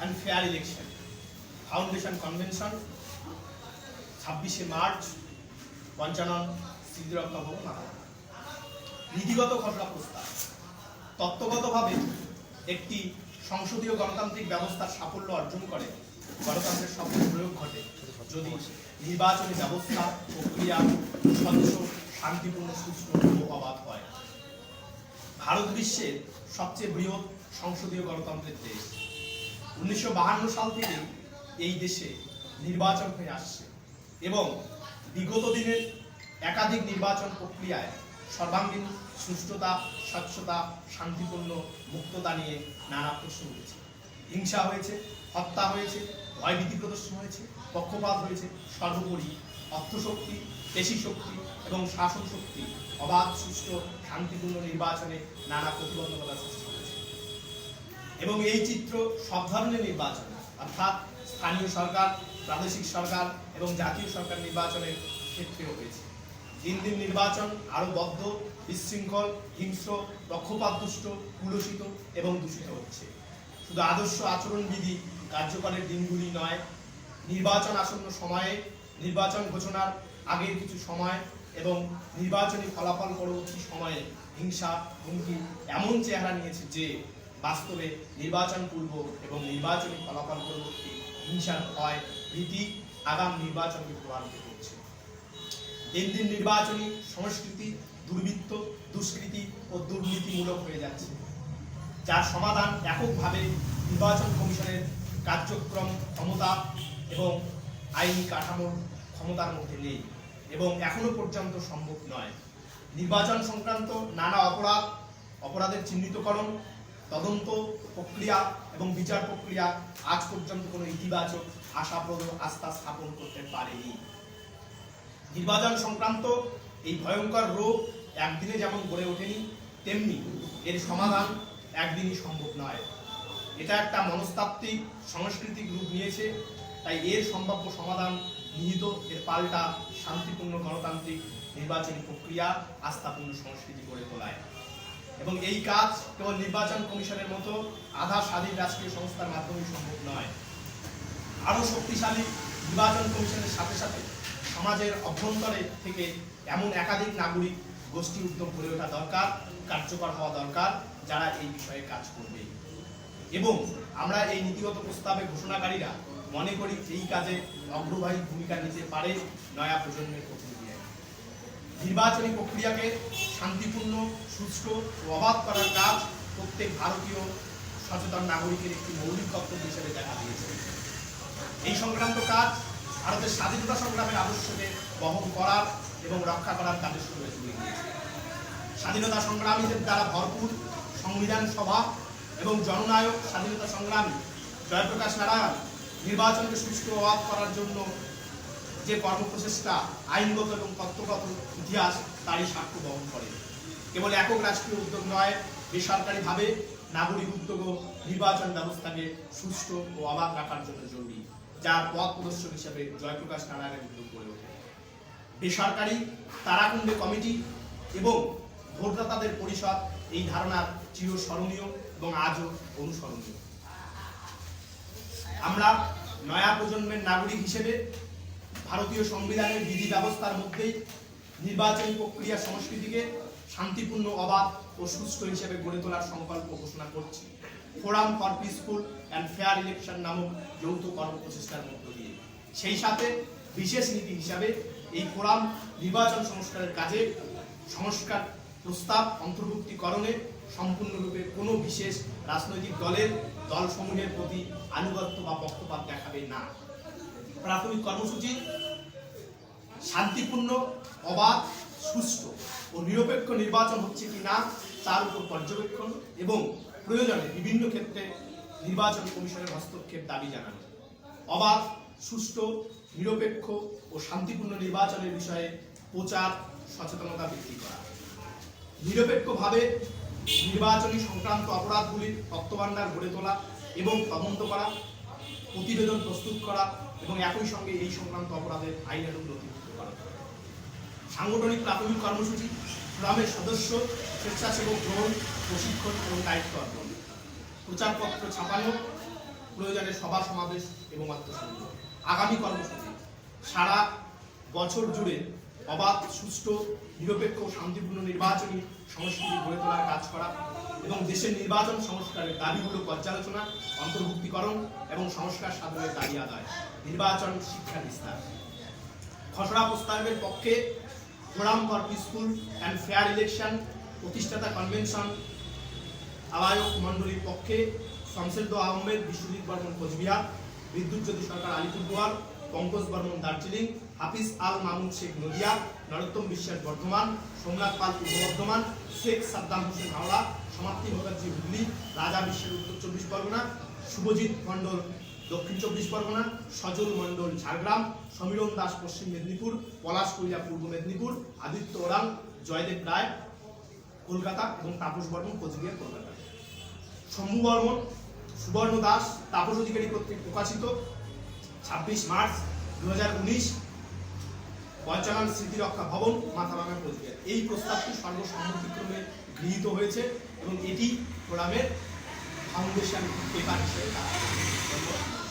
And fair election foundation convention 26শে March Panchanan স্মৃতিরক্ষা ভবন আদালত। নীতিগত খসড়া প্রস্তাব তত্ত্বগতভাবে একটি সংসদীয় গণতান্ত্রিক ব্যবস্থার সাফল্য অর্জন করে গণতন্ত্রের সফল প্রয়োগ ঘটে যদি নির্বাচনী ব্যবস্থা প্রক্রিয়া স্বচ্ছ শান্তিপূর্ণ সুষ্ঠু ও অবাধ হয়। ভারত বিশ্বের সবচেয়ে বৃহৎ সংসদীয় গণতন্ত্রের দেশ। 1952 সাল থেকে এই দেশে নির্বাচন হয়ে আসছে এবং বিগত দিনের একাধিক নির্বাচন প্রক্রিয়ায় সর্বাঙ্গীন সুষ্ঠুতা, স্বচ্ছতা, শান্তিপূর্ণ মুক্ততা নিয়ে নানা প্রশ্ন উঠেছে। হিংসা হয়েছে, হত্যা হয়েছে, ভয়ভীতি প্রদর্শন হয়েছে, পক্ষপাত হয়েছে, সর্বোপরি অর্থশক্তি, পেশি শক্তি এবং শাসন শক্তি অবাধ, সুষ্ঠু, শান্তিপূর্ণ নির্বাচনে নানা প্রতিবন্ধকতা সৃষ্টি হয়েছে। এবং এই চিত্র সব ধরনের নির্বাচন অর্থাৎ স্থানীয় সরকার, প্রাদেশিক সরকার এবং জাতীয় সরকার নির্বাচনের ক্ষেত্রেও হয়েছে। দিন দিন নির্বাচন আরো বদ্ধ, বিশৃঙ্খল, হিংস্র, পক্ষপাতদুষ্ট, কুলসিত এবং দূষিত হচ্ছে। শুধু আদর্শ আচরণবিধি কার্যকরের দিনগুলি নয়, নির্বাচন আসন্ন সময়ে, নির্বাচন ঘোষণার আগের কিছু সময় এবং নির্বাচনী ফলাফল পরবর্তী সময়ে হিংসা, হুমকি এমন চেহারা নিয়েছে যে বাস্তবে নির্বাচন পূর্ব এবং নির্বাচনী ফলাফল পরবর্তী হিংসার ভয়, ভীতি আগাম নির্বাচনকে প্রভাবিত করছে। দিন দিন নির্বাচনী সংস্কৃতি দুর্বৃত্ত, দুষ্কৃতি ও দুর্নীতিমূলক হয়ে যাচ্ছে, যার সমাধান এককভাবে নির্বাচন কমিশনের কার্যক্রম, ক্ষমতা এবং আইনি কাঠামোর ক্ষমতার মধ্যে নেই এবং এখনো পর্যন্ত সম্ভব নয়। নির্বাচন সংক্রান্ত নানা অপরাধের চিহ্নিতকরণ, তদন্ত প্রক্রিয়া এবং বিচার প্রক্রিয়া আজ পর্যন্ত কোনো ইতিবাচক আশাপ্রদ আস্থা স্থাপন করতে পারেনি। নির্বাচন সংক্রান্ত এই ভয়ঙ্কর রোগ একদিনে যেমন গড়ে ওঠেনি, তেমনি এর সমাধান একদিনই সম্ভব নয়। এটা একটা মনস্তাত্ত্বিক সাংস্কৃতিক রূপ নিয়েছে, তাই এর সম্ভাব্য সমাধান নিহিত এর পাল্টা শান্তিপূর্ণ গণতান্ত্রিক নির্বাচনী প্রক্রিয়া, আস্থাপূর্ণ সংস্কৃতি গড়ে তোলায়। এবং এই কাজ কেবল নির্বাচন কমিশনের মতো আধা স্বাধীন রাষ্ট্রীয় সংস্থার মাধ্যমে সম্ভব নয়। আরও শক্তিশালী নির্বাচন কমিশনের সাথে সাথে সমাজের অভ্যন্তরে থেকে এমন একাধিক নাগরিক গোষ্ঠী উদ্যোগ গড়ে ওঠা দরকার, কার্যকর হওয়া দরকার, যারা এই বিষয়ে কাজ করবে। এবং আমরা এই নীতিগত প্রস্তাবে ঘোষণাকারীরা মনে করি এই কাজে অগ্রবাহী ভূমিকা নিতে পারে নয়া প্রজন্মের প্রতিনিধিরা। নির্বাচনী প্রক্রিয়াকে শান্তিপূর্ণ, সুষ্ঠু ও অবাধ করার কাজ প্রত্যেক ভারতীয় সচেতন নাগরিকের একটি মৌলিক কর্তব্য হিসেবে দেখা দিয়েছে। এই সংক্রান্ত কাজ ভারতের স্বাধীনতা সংগ্রামের আদর্শকে বহন করার এবং রক্ষা করার কাজের সঙ্গে জুড়ে গিয়েছে। স্বাধীনতা সংগ্রামীদের দ্বারা ভরপুর সংবিধান সভা এবং জননায়ক স্বাধীনতা সংগ্রামী জয়প্রকাশ নারায়ণ নির্বাচনকে সুষ্ঠু অবাধ করার জন্য যে কর্মপ্রচেষ্টা, আইনগত এবং তত্ত্বগত ইতিহাস তারই সাক্ষ্য বহন করে। কেবল একক রাষ্ট্রীয় উদ্যোগ নয়, বেসরকারিভাবে নাগরিক উদ্যোগও নির্বাচন ব্যবস্থাকে সুষ্ঠু ও অবাধ রাখার জন্য জরুরি, যার পথ প্রদর্শক হিসেবে জয়প্রকাশ নারায়ণের উদ্যোগ গড়ে ওঠে। বেসরকারি তারাকুণ্ডে কমিটি এবং ভোটদাতাদের পরিষদ এই ধারণার চিরস্মরণীয় এবং আজও অনুসরণীয়। আমরা নয়া প্রজন্মের নাগরিক হিসেবে ভারতীয় সংবিধানের বিধি ব্যবস্থার মধ্যেই নির্বাচনী প্রক্রিয়া সংস্কৃতিকে শান্তিপূর্ণ, অবাধ ও সুষ্ঠু হিসেবে গড়ে তোলার সংকল্প ঘোষণা করছি forum for peaceful and fair election নামক যৌথ কর্মপ্রচেষ্টার মধ্য দিয়ে। সেই সাথে বিশেষ নীতি হিসাবে এই ফোরাম নির্বাচন সংস্কারের কাজে সংস্কার প্রস্তাব অন্তর্ভুক্তিকরণে সম্পূর্ণরূপে কোনো বিশেষ রাজনৈতিক দলসমূহের প্রতি আনুগত্য বা পক্ষপাত দেখাবে না। প্রাথমিক কর্মসূচি শান্তিপূর্ণ, অবাধ, সুষ্ঠু ও নিরপেক্ষ নির্বাচন হচ্ছে কি না তার উপর পর্যবেক্ষণ এবং প্রয়োজনে বিভিন্ন ক্ষেত্রে নির্বাচন কমিশনের হস্তক্ষেপ দাবি জানানো। অবাধ, সুষ্ঠু, নিরপেক্ষ ও শান্তিপূর্ণ নির্বাচনের বিষয়ে প্রচার, সচেতনতা বৃদ্ধি করা। নিরপেক্ষভাবে নির্বাচনী সংক্রান্ত অপরাধগুলির তথ্যভাণ্ডার গড়ে তোলা এবং তদন্ত করা, প্রতিবেদন প্রস্তুত করা এবং একই সঙ্গে এই সংক্রান্ত অপরাধের আইনানুগ নথিভুক্ত করা। সাংগঠনিক প্রাথমিক কর্মসূচি ফোরামের সদস্য, স্বেচ্ছাসেবক গ্রহণ, প্রশিক্ষণ এবং দায়িত্ব অর্পণ। প্রচারপত্র ছাপানো, প্রয়োজনে সভা সমাবেশ এবং আত্মসংযোগ। আগামী কর্মসূচি: সারা বছর জুড়ে অবাধ, সুষ্ঠু, নিরপেক্ষ ও শান্তিপূর্ণ নির্বাচনী সংস্কৃতি গড়ে তোলার কাজ করা এবং দেশের নির্বাচন সংস্কারের দাবিগুলো পর্যালোচনা, অন্তর্ভুক্তিকরণ এবং সংস্কার সাধনের দাবি আদায়। নির্বাচন শিক্ষার বিস্তার। খসড়া প্রস্তাবের পক্ষে forum for peaceful and fair election প্রতিষ্ঠাতা কনভেনশন আহ্বায়ক মণ্ডলীর পক্ষে শমশেরদো আহমেদ, বিশ্বজিৎ বর্মন কোচবিহার, বিদ্যুৎ জ্যোতি সরকার আলিপুরদুয়ার, পঙ্কজ বর্মন দার্জিলিং, হাফিজ আল মামুন শেখ নদিয়া, নরোত্তম বিশ্বাস বর্ধমান, সোমনাথ পাল পূর্ব বর্ধমান, শেখ সাদ্দাম হোসেন হাওড়া, সমাপ্তি মুখার্জি হুগলি, রাজা বিশ্বের উত্তর 24 পরগনা, শুভজিৎ মণ্ডল দক্ষিণ 24 পরগনা, সজল মণ্ডল ঝাড়গ্রাম, সমীরণ দাস পশ্চিম মেদিনীপুর, পলাশ কলিয়া পূর্ব মেদিনীপুর, আদিত্য ওরাং, জয়দেব রায় কলকাতা এবং তাপস বর্মন কোচবিহার কলকাতা। শম্ভু বর্মন, সুবর্ণ দাস, তাপস অধিকারী কর্তৃক প্রকাশিত 26 মার্চ 2019, পঞ্চানন স্মৃতিরক্ষা ভবন, মাথাভাঙা, কোচবিহার। এই প্রস্তাবটি সর্বসম্মতিক্রমে গৃহীত হয়েছে এবং এটি ফোরামের ফাউন্ডেশন পেপার হিসেবে কাজ করবে।